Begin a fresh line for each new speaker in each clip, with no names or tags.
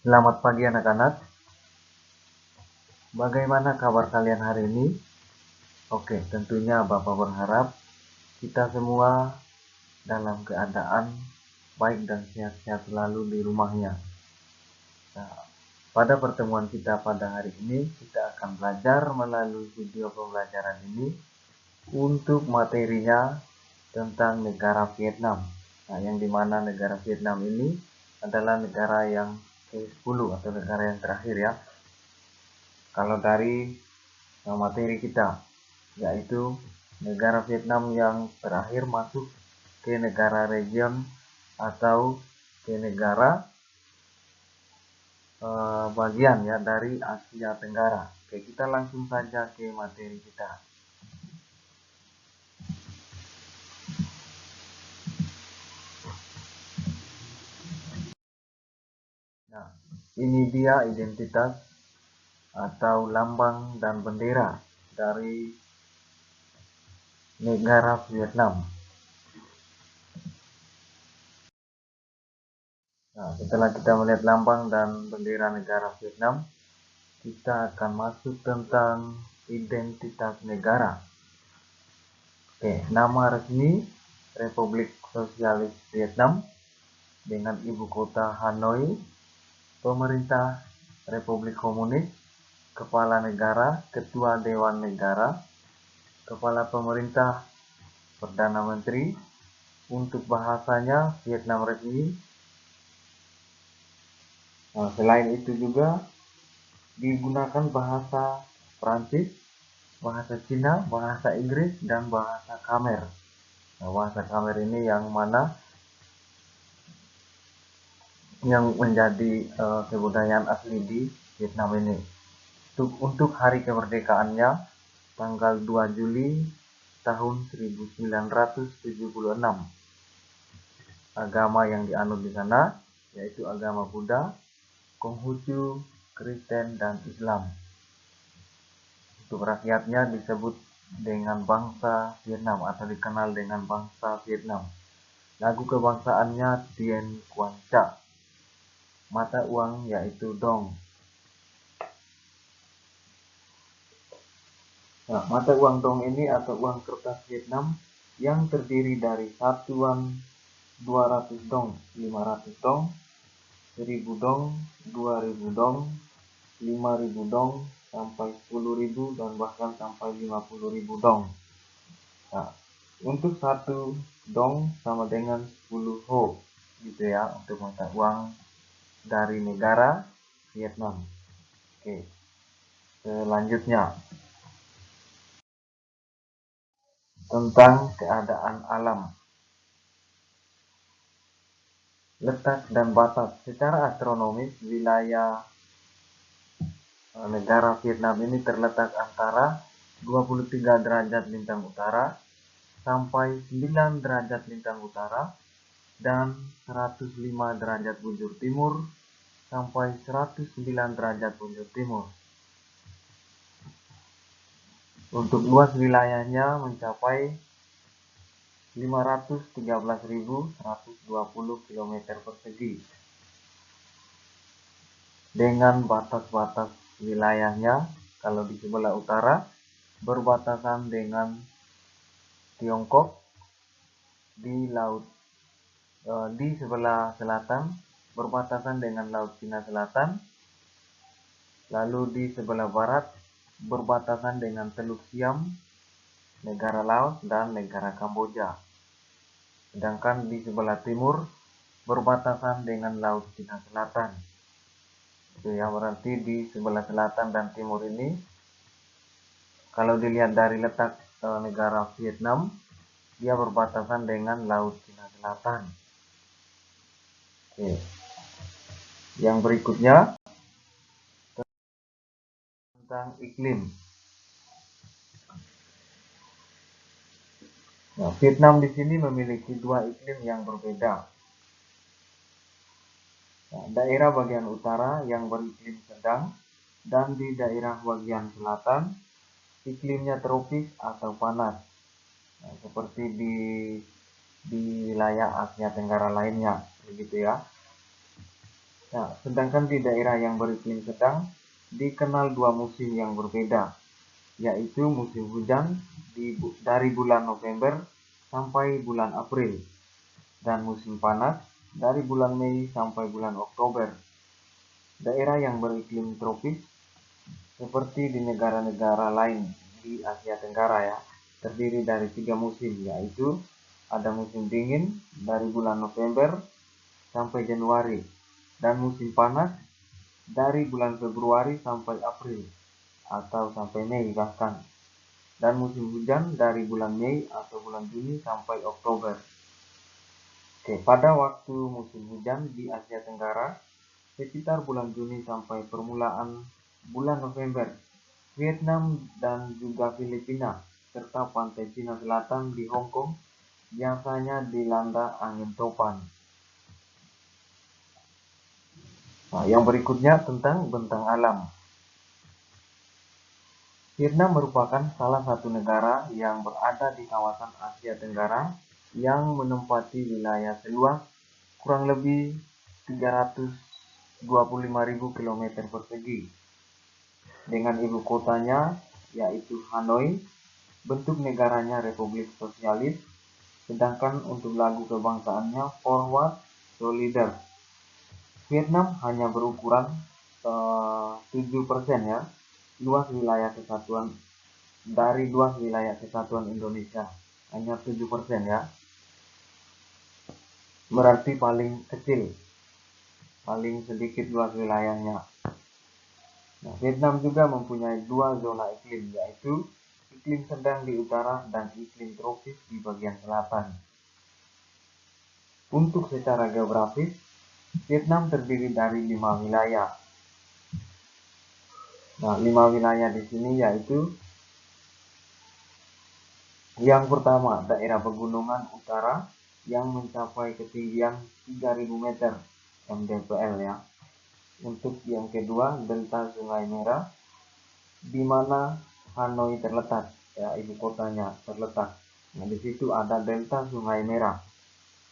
Selamat pagi anak-anak. Bagaimana kabar kalian hari ini? Oke, tentunya Bapak berharap kita semua dalam keadaan baik dan sehat-sehat selalu di rumahnya. Nah, pada pertemuan kita pada hari ini, kita akan belajar melalui video pembelajaran ini untuk materinya tentang negara Vietnam. Nah, yang dimana negara Vietnam ini adalah negara yang ke-10 atau negara yang terakhir ya. Kalau dari materi kita, yaitu negara Vietnam yang terakhir masuk ke negara region atau ke negara bagian ya dari Asia Tenggara. Oke, kita langsung saja ke materi kita. Nah, ini dia identitas atau lambang dan bendera dari negara Vietnam. Nah, setelah kita melihat lambang dan bendera negara Vietnam, kita akan masuk tentang identitas negara. Oke, nama resmi Republik Sosialis Vietnam dengan ibu kota Hanoi, pemerintah Republik Komunis, kepala negara, ketua Dewan Negara, kepala pemerintah, Perdana Menteri. Untuk bahasanya Vietnam resmi. Nah, selain itu juga digunakan bahasa Prancis, bahasa Cina, bahasa Inggris, dan bahasa Khmer. Nah, bahasa Khmer ini yang mana yang menjadi kebudayaan asli di Vietnam ini. Untuk hari kemerdekaannya tanggal 2 Juli tahun 1976. Agama yang dianut di sana yaitu agama Buddha, Konghucu, Kristen, dan Islam. Untuk rakyatnya disebut dengan bangsa Vietnam atau dikenal dengan bangsa Vietnam. Lagu kebangsaannya Dien Quan Cha. Mata uang yaitu Dong. Nah, mata uang Dong ini atau uang kertas Vietnam yang terdiri dari satuan 200 dong, 500 dong, 1000 dong, 2000 dong, 5000 dong, sampai 10.000 dan bahkan sampai 50.000 dong. Nah, untuk satu dong sama dengan 10 ho gitu ya untuk mata uang dari negara Vietnam. Oke, selanjutnya tentang keadaan alam. Letak dan batas. Secara astronomis, wilayah negara Vietnam ini terletak antara 23 derajat lintang utara sampai 9 derajat lintang utara dan 105 derajat bujur timur sampai 109 derajat bujur timur. Untuk luas wilayahnya mencapai 513.120 km persegi. Dengan batas-batas wilayahnya, kalau di sebelah utara berbatasan dengan Tiongkok, di sebelah selatan berbatasan dengan Laut Cina Selatan, lalu di sebelah barat berbatasan dengan Teluk Siam, negara Laos, dan negara Kamboja. Sedangkan di sebelah timur berbatasan dengan Laut Cina Selatan. Itu ya, berarti di sebelah selatan dan timur ini kalau dilihat dari letak negara Vietnam, dia berbatasan dengan Laut Cina Selatan. Oke. Yang berikutnya tentang iklim. Nah, Vietnam di sini memiliki dua iklim yang berbeda. Nah, daerah bagian utara yang beriklim sedang dan di daerah bagian selatan iklimnya tropis atau panas. Nah, seperti di wilayah Asia Tenggara lainnya, begitu ya. Nah, sedangkan di daerah yang beriklim sedang dikenal dua musim yang berbeda, yaitu musim hujan dari bulan November sampai bulan April, dan musim panas dari bulan Mei sampai bulan Oktober. Daerah yang beriklim tropis seperti di negara-negara lain di Asia Tenggara ya, terdiri dari 3 musim, yaitu ada musim dingin dari bulan November sampai Januari, dan musim panas dari bulan Februari sampai April atau sampai Mei bahkan, dan musim hujan dari bulan Mei atau bulan Juni sampai Oktober. Oke, pada waktu musim hujan di Asia Tenggara sekitar bulan Juni sampai permulaan bulan November, Vietnam dan juga Filipina serta pantai Cina Selatan di Hong Kong biasanya dilanda angin topan. Nah, yang berikutnya tentang bentang alam. Vietnam merupakan salah satu negara yang berada di kawasan Asia Tenggara yang menempati wilayah seluas kurang lebih 325.000 km persegi dengan ibu kotanya yaitu Hanoi. Bentuk negaranya Republik Sosialis, sedangkan untuk lagu kebangsaannya Forward Soldier. Vietnam hanya berukuran 7% ya, luas wilayah kesatuan dari luas wilayah kesatuan Indonesia, hanya 7% ya, berarti paling kecil, paling sedikit luas wilayahnya. Nah, Vietnam juga mempunyai 2 zona iklim, yaitu iklim sedang di utara dan iklim tropis di bagian selatan. Untuk secara geografis, Vietnam terdiri dari 5 wilayah. Nah, 5 wilayah di sini yaitu yang pertama daerah pegunungan utara yang mencapai ketinggian 3.000 meter mdpl ya. Untuk yang kedua delta Sungai Merah di mana Hanoi terletak ya, ibu kotanya terletak. Nah, di situ ada delta Sungai Merah.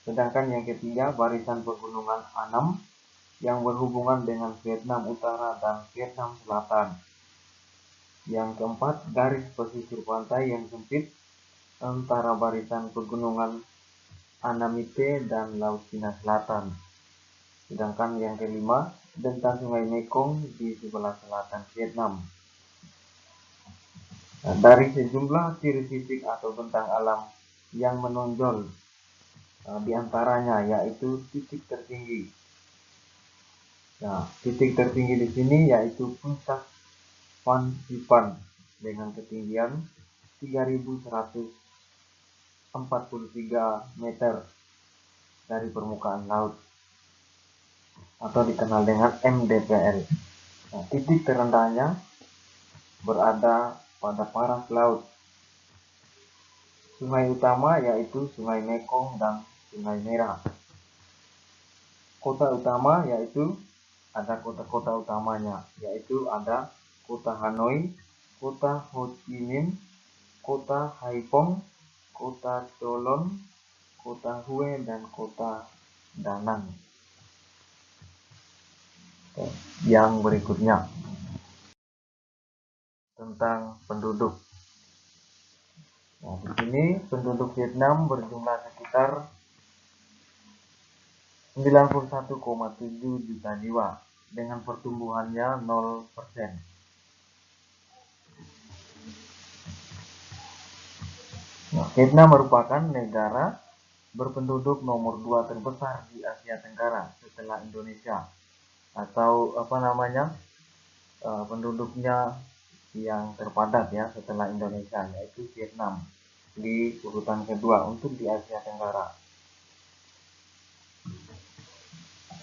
Sedangkan yang ketiga barisan pegunungan Annam yang berhubungan dengan Vietnam Utara dan Vietnam Selatan. Yang keempat, garis pesisir pantai yang sempit antara barisan pegunungan Annamite dan Laut Cina Selatan. Sedangkan yang kelima, delta Sungai Mekong di sebelah selatan Vietnam. Nah, dari sejumlah ciri fisik atau bentang alam yang menonjol di antaranya yaitu titik tertinggi. Nah, titik tertinggi di sini yaitu puncak Phan Xipang dengan ketinggian 3.143 meter dari permukaan laut atau dikenal dengan MDPL. Nah, titik terendahnya berada pada paras laut. Sungai utama yaitu Sungai Mekong dan Sungai Merah. Kota utama yaitu ada kota-kota utamanya, yaitu ada kota Hanoi, kota Ho Chi Minh, kota Haiphong, kota Cholon, kota Hue, dan kota Da Nang. Yang berikutnya tentang penduduk. Nah, di sini penduduk Vietnam berjumlah sekitar 91,7 juta jiwa dengan pertumbuhannya 0%. Nah, Vietnam merupakan negara berpenduduk nomor 2 terbesar di Asia Tenggara setelah Indonesia, atau penduduknya yang terpadat ya setelah Indonesia, yaitu Vietnam di urutan kedua untuk di Asia Tenggara.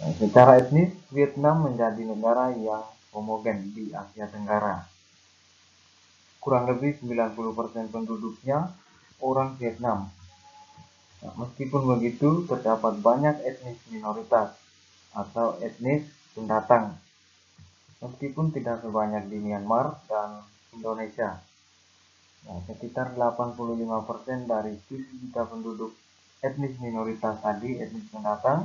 Nah, secara etnis Vietnam menjadi negara yang homogen di Asia Tenggara. Kurang lebih 90% penduduknya orang Vietnam. Nah, meskipun begitu, terdapat banyak etnis minoritas atau etnis pendatang, meskipun tidak sebanyak di Myanmar dan Indonesia. Nah, sekitar 85% dari 7 juta penduduk etnis minoritas tadi, etnis pendatang,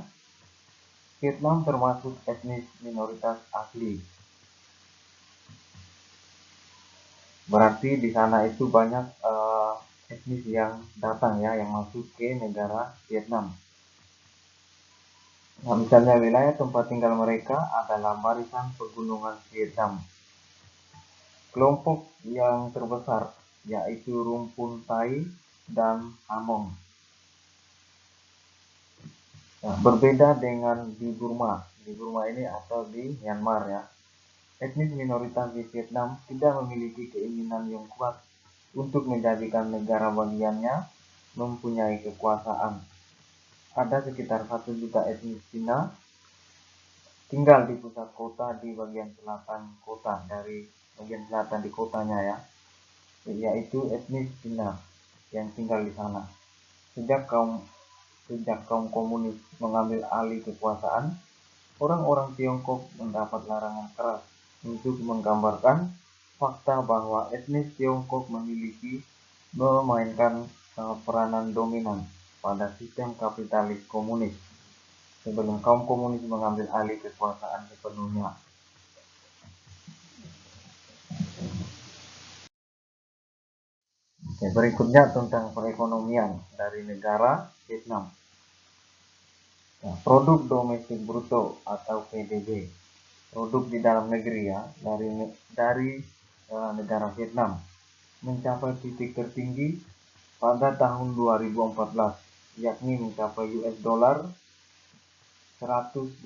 Vietnam termasuk etnis minoritas asli. Berarti di sana itu banyak etnis yang datang ya, yang masuk ke negara Vietnam. Nah, misalnya wilayah tempat tinggal mereka adalah barisan pegunungan Vietnam. Kelompok yang terbesar yaitu rumpun Thai dan Among. Nah, berbeda dengan di Burma. Di Burma ini atau di Myanmar ya. Etnis minoritas di Vietnam tidak memiliki keinginan yang kuat untuk menjadikan negara bagiannya mempunyai kekuasaan. Ada sekitar 1 juta etnis Cina tinggal di pusat kota di bagian selatan kota, dari bagian selatan di kotanya ya, yaitu etnis Cina yang tinggal di sana. Sejak kaum komunis mengambil alih kekuasaan, orang-orang Tiongkok mendapat larangan keras untuk menggambarkan fakta bahwa etnis Tiongkok memainkan peranan dominan pada sistem kapitalis komunis sebelum kaum komunis mengambil alih kekuasaan sepenuhnya. Oke, berikutnya tentang perekonomian dari negara Vietnam. Nah, produk domestik bruto atau PDB, produk di dalam negeri ya, dari negara Vietnam mencapai titik tertinggi pada tahun 2014, yakni mencapai US dollar 186,20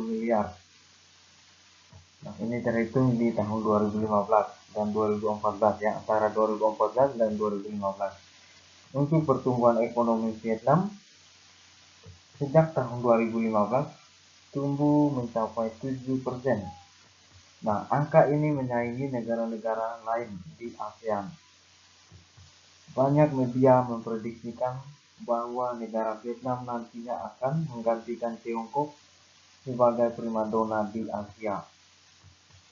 miliar. Nah, ini terhitung di tahun 2015 dan 2014 ya, antara 2014 dan 2015. Untuk pertumbuhan ekonomi Vietnam sejak tahun 2015 tumbuh mencapai 7%. Nah, angka ini menyaingi negara-negara lain di ASEAN. Banyak media memprediksikan bahwa negara Vietnam nantinya akan menggantikan Tiongkok sebagai primadona di Asia.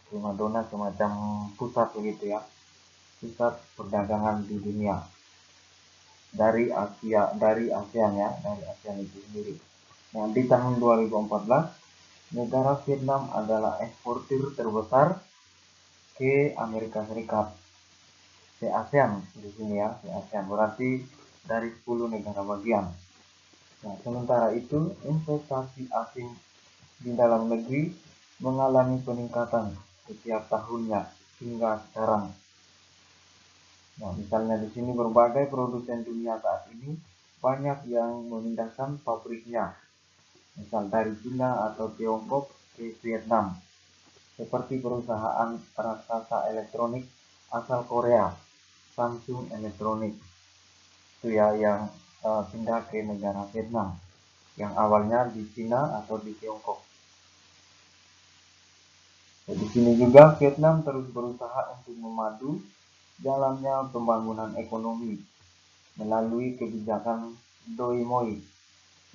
Primadona semacam pusat begitu ya, pusat perdagangan di dunia dari ASEAN ya, dari ASEAN itu sendiri. Nah, di tahun 2014 negara Vietnam adalah eksportir terbesar ke Amerika Serikat. Se ASEAN di sini ya, se ASEAN berarti dari 10 negara bagian. Nah, sementara itu investasi asing di dalam negeri mengalami peningkatan setiap tahunnya hingga sekarang. Nah, misalnya di sini berbagai produsen dunia saat ini banyak yang memindahkan pabriknya, misal dari China atau Tiongkok ke Vietnam, seperti perusahaan raksasa elektronik asal Korea, Samsung Electronics, itu ya yang pindah ke negara Vietnam, yang awalnya di China atau di Tiongkok. Di sini juga Vietnam terus berusaha untuk memadu jalannya pembangunan ekonomi melalui kebijakan Doi Moi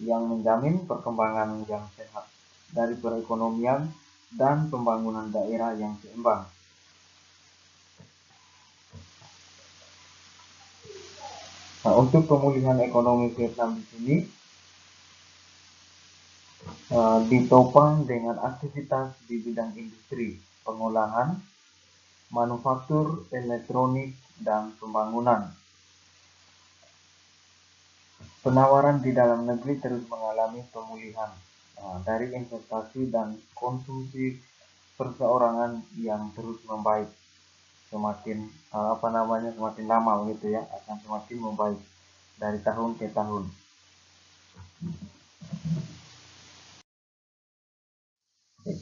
yang menjamin perkembangan yang sehat dari perekonomian dan pembangunan daerah yang seimbang. Nah, untuk pemulihan ekonomi Vietnam di sini ditopang dengan aktivitas di bidang industri, pengolahan, manufaktur, elektronik, dan pembangunan. Penawaran di dalam negeri terus mengalami pemulihan dari investasi dan konsumsi perseorangan yang terus membaik. Semakin semakin lama begitu ya, akan semakin membaik dari tahun ke tahun.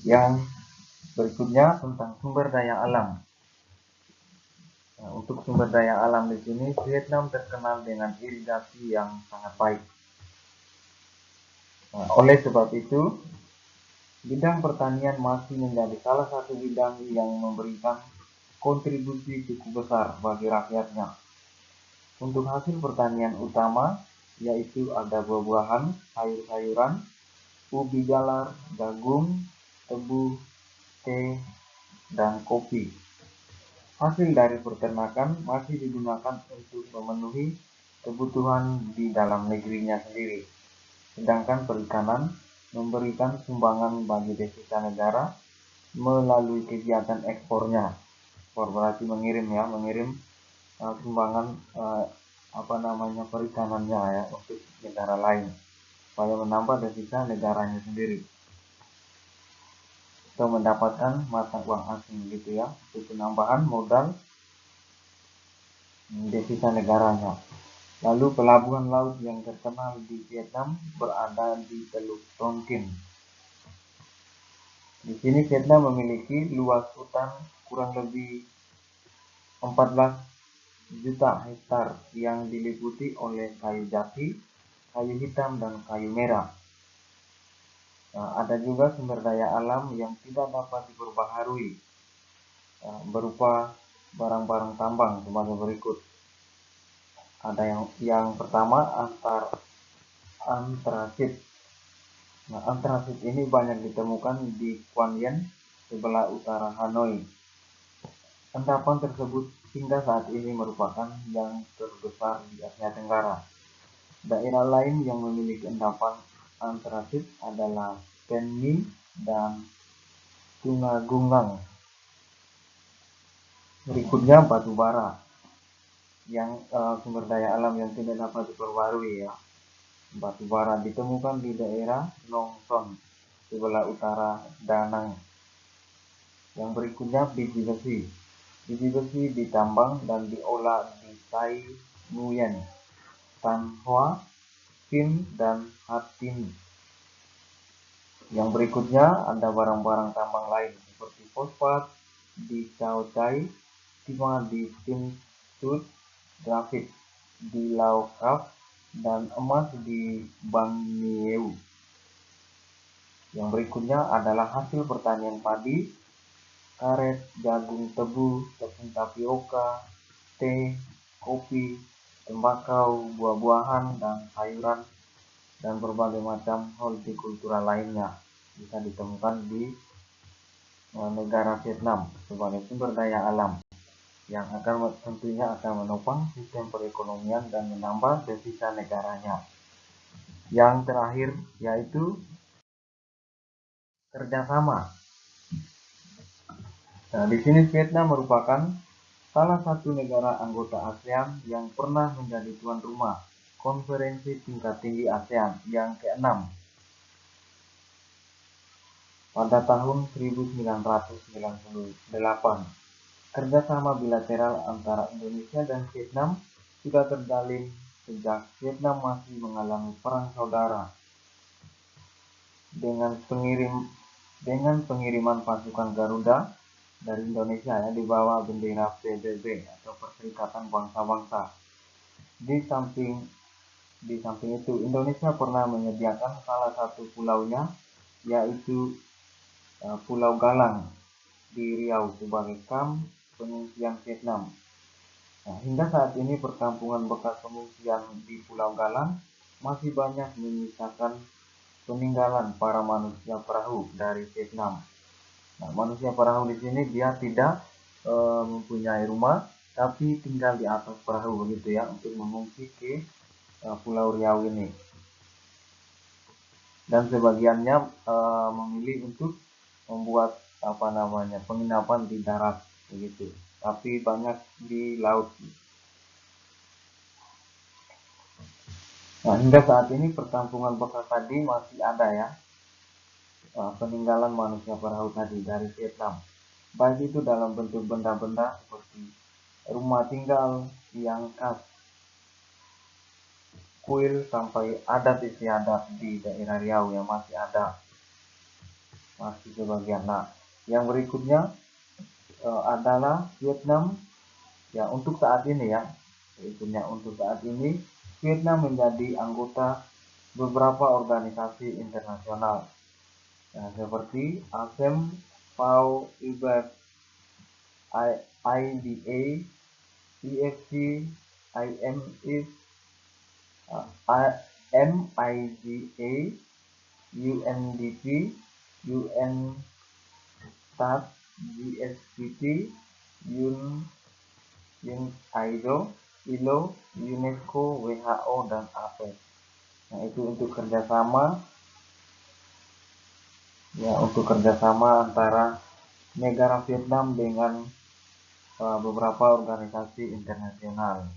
Yang berikutnya tentang sumber daya alam. Nah, untuk sumber daya alam di sini Vietnam terkenal dengan irigasi yang sangat baik. Nah, oleh sebab itu bidang pertanian masih menjadi salah satu bidang yang memberikan kontribusi cukup besar bagi rakyatnya. Untuk hasil pertanian utama yaitu ada buah-buahan, sayur-sayuran, ubi jalar, jagung, tebu, teh, dan kopi. Hasil dari peternakan masih digunakan untuk memenuhi kebutuhan di dalam negerinya sendiri. Sedangkan perikanan memberikan sumbangan bagi devisa negara melalui kegiatan ekspornya. Ekspor berarti mengirim sumbangan perikanannya ya untuk negara lain supaya menambah devisa negaranya sendiri atau mendapatkan mata uang asing gitu ya, untuk penambahan modal devisa negaranya. Lalu pelabuhan laut yang terkenal di Vietnam berada di Teluk Tonkin. Di sini Vietnam memiliki luas hutan kurang lebih 14 juta hektar yang diliputi oleh kayu jati, kayu hitam, dan kayu merah. Nah, ada juga sumber daya alam yang tidak dapat diperbaharui, berupa barang-barang tambang sebagai berikut. Ada yang pertama antrasit. Nah, antrasit ini banyak ditemukan di Quan Yen sebelah utara Hanoi. Endapan tersebut hingga saat ini merupakan yang terbesar di Asia Tenggara. Daerah lain yang memiliki endapan antrasit adalah Sen Min dan Tungagungang. Berikutnya batu bara yang sumber daya alam yang tidak dapat diperbarui ya. Batu bara ditemukan di daerah Nong Son sebelah utara Da Nang. Yang berikutnya biji besi. Biji besi ditambang dan diolah di Tai Nguyen, Tan Hoa, Pin, dan Hattin. Yang berikutnya ada barang-barang tambang lain seperti fosfat di Chao Chai, timah di Tin Sud, grafit di Lau Kap, dan emas di Bang Nieu. Yang berikutnya adalah hasil pertanian padi, karet, jagung, tebu, tepung tapioka, teh, kopi, tembakau, buah-buahan, dan sayuran, dan berbagai macam hortikultura lainnya bisa ditemukan di negara Vietnam sebagai sumber daya alam yang tentunya akan menopang sistem perekonomian dan menambah devisa negaranya. Yang terakhir yaitu kerjasama. Nah, di sini Vietnam merupakan salah satu negara anggota ASEAN yang pernah menjadi tuan rumah konferensi tingkat tinggi ASEAN yang ke-6 pada tahun 1998. Kerjasama bilateral antara Indonesia dan Vietnam sudah terjalin sejak Vietnam masih mengalami perang saudara dengan pengiriman pasukan Garuda dari Indonesia ya di bawah bendera PBB atau Perserikatan Bangsa-Bangsa. Di samping itu Indonesia pernah menyediakan salah satu pulaunya yaitu Pulau Galang di Riau sebagai kamp pengungsian Vietnam. Nah, hingga saat ini perkampungan bekas pengungsian di Pulau Galang masih banyak menyisakan peninggalan para manusia perahu dari Vietnam. Nah, manusia perahu di sini dia tidak mempunyai rumah, tapi tinggal di atas perahu begitu ya untuk mengungsi ke Pulau Riau ini. Dan sebagiannya memilih untuk membuat penginapan di darat begitu, tapi banyak di laut. Nah, hingga saat ini perkampungan bekas tadi masih ada ya, peninggalan manusia perahu tadi dari Vietnam, baik itu dalam bentuk benda-benda seperti rumah tinggal yang khas, kuil, sampai adat istiadat di daerah Riau yang masih ada, masih sebagian. Nah, yang berikutnya adalah Vietnam ya untuk saat ini ya. Berikutnya untuk saat ini Vietnam menjadi anggota beberapa organisasi internasional ya, seperti ASEM, FAO, IBEF, IDA, EFC, IMF, MIGA, UNDP, UNSTAD, GSPT, UNIDO, ILO, UNESCO, WHO, dan APEC. yaitu untuk kerjasama antara negara Vietnam dengan beberapa organisasi internasional.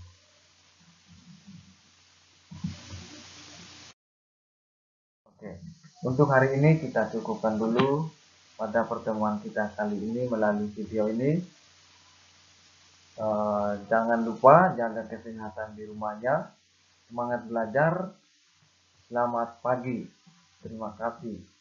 Oke, untuk hari ini kita cukupkan dulu pada pertemuan kita kali ini melalui video ini. Jangan lupa jaga kesehatan di rumahnya. Semangat belajar. Selamat pagi. Terima kasih.